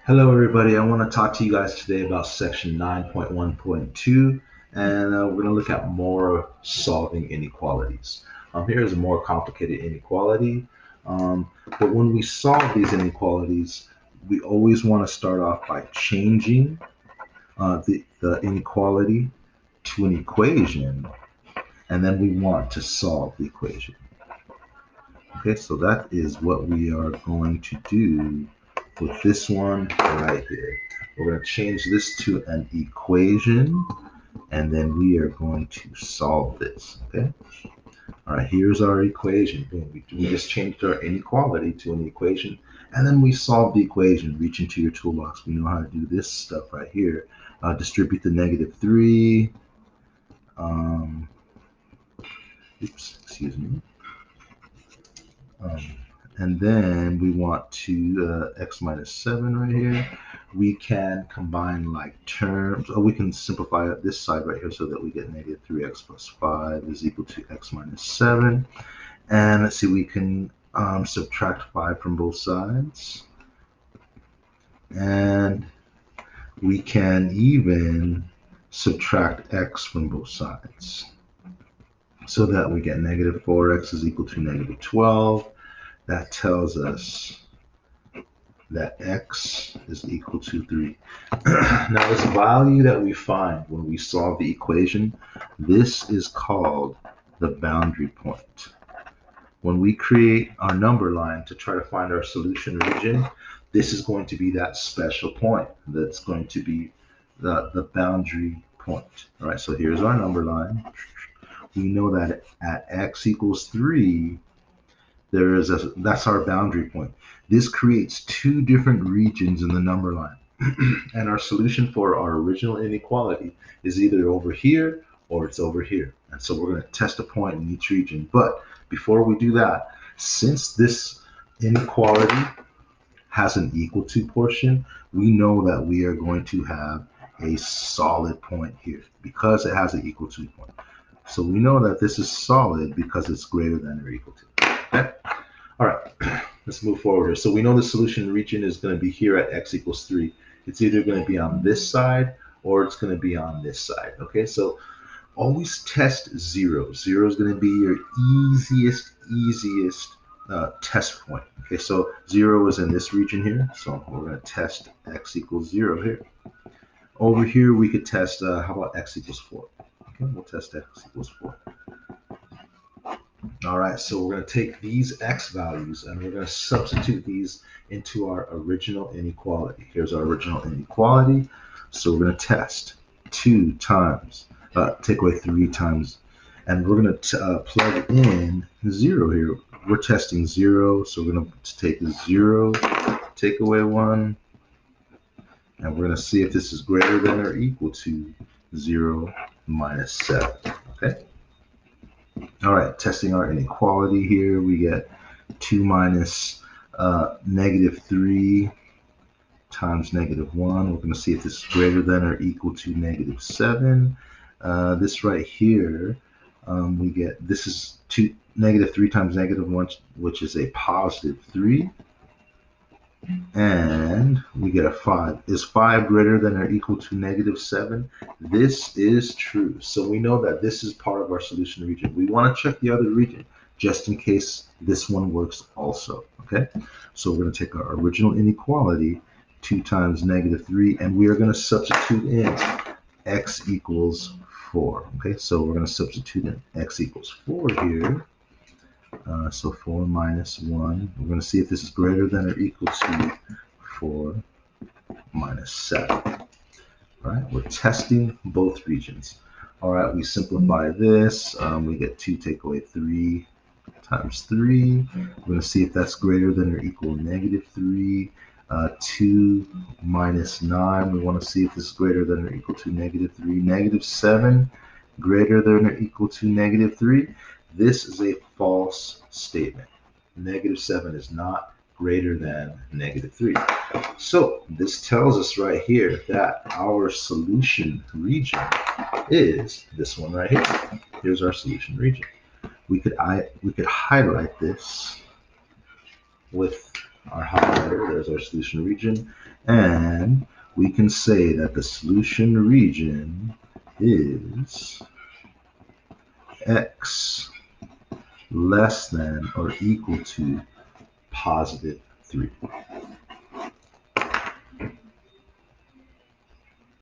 Hello, everybody. I want to talk to you guys today about section 9.1.2, and we're going to look at more solving inequalities. Here is a more complicated inequality, but when we solve these inequalities, we always want to start off by changing the inequality to an equation, and then we want to solve the equation. Okay, so that is what we are going to do with this one right here. We're going to change this to an equation, and then we are going to solve this. Okay. All right. Here's our equation. Boom. We just changed our inequality to an equation, and then we solve the equation. Reach into your toolbox. We know how to do this stuff right here. Distribute the -3. Um, oops. Excuse me. Um, and then we want to x minus 7 right here. We can combine like terms, or we can simplify this side right here so that we get -3x plus 5 is equal to x minus 7. And let's see, we can subtract 5 from both sides. And we can even subtract x from both sides so that we get -4x is equal to -12. That tells us that x is equal to 3. Now, this value that we find when we solve the equation, this is called the boundary point. When we create our number line to try to find our solution region, this is going to be that special point. That's going to be the boundary point. All right, so here's our number line. We know that at x equals 3, that's our boundary point. This creates two different regions in the number line. And our solution for our original inequality is either over here or it's over here. And so we're going to test a point in each region. But before we do that, since this inequality has an equal to portion, we know that we are going to have a solid point here because it has an equal to point. So we know that this is solid because it's greater than or equal to. Okay? All right, let's move forward here. So we know the solution region is going to be here at x equals 3. It's either going to be on this side or it's going to be on this side. Okay, so always test 0. 0 is going to be your easiest test point. Okay, so 0 is in this region here. So we're going to test x equals 0 here. Over here, we could test, how about x equals 4? Okay, we'll test x equals 4. All right, so we're going to take these x values and we're going to substitute these into our original inequality. Here's our original inequality. So we're going to test 2 times, take away 3 times, and we're going to plug in 0 here. We're testing 0, so we're going to take 0, take away 1, and we're going to see if this is greater than or equal to 0 minus 7, okay? All right, testing our inequality here. We get 2 minus -3 times -1. We're going to see if this is greater than or equal to -7. This right here, we get, this is -3 times -1, which is a +3. And we get a 5. Is 5 greater than or equal to -7? This is true. So we know that this is part of our solution region. We want to check the other region just in case this one works also. Okay, so we're going to take our original inequality, 2 times -3, and we are going to substitute in x equals 4. Okay, so we're going to substitute in x equals 4 here. So 4 minus 1. We're going to see if this is greater than or equal to 4 minus 7. All right, we're testing both regions. All right, we simplify this. We get 2 take away 3 times 3. We're going to see if that's greater than or equal to -3. 2 minus 9. We want to see if this is greater than or equal to -3. -7 greater than or equal to -3. This is a false statement. -7 is not greater than -3. So this tells us right here that our solution region is this one right here. Here's our solution region. We could highlight this with our highlighter, there's our solution region, and we can say that the solution region is x less than or equal to positive 3.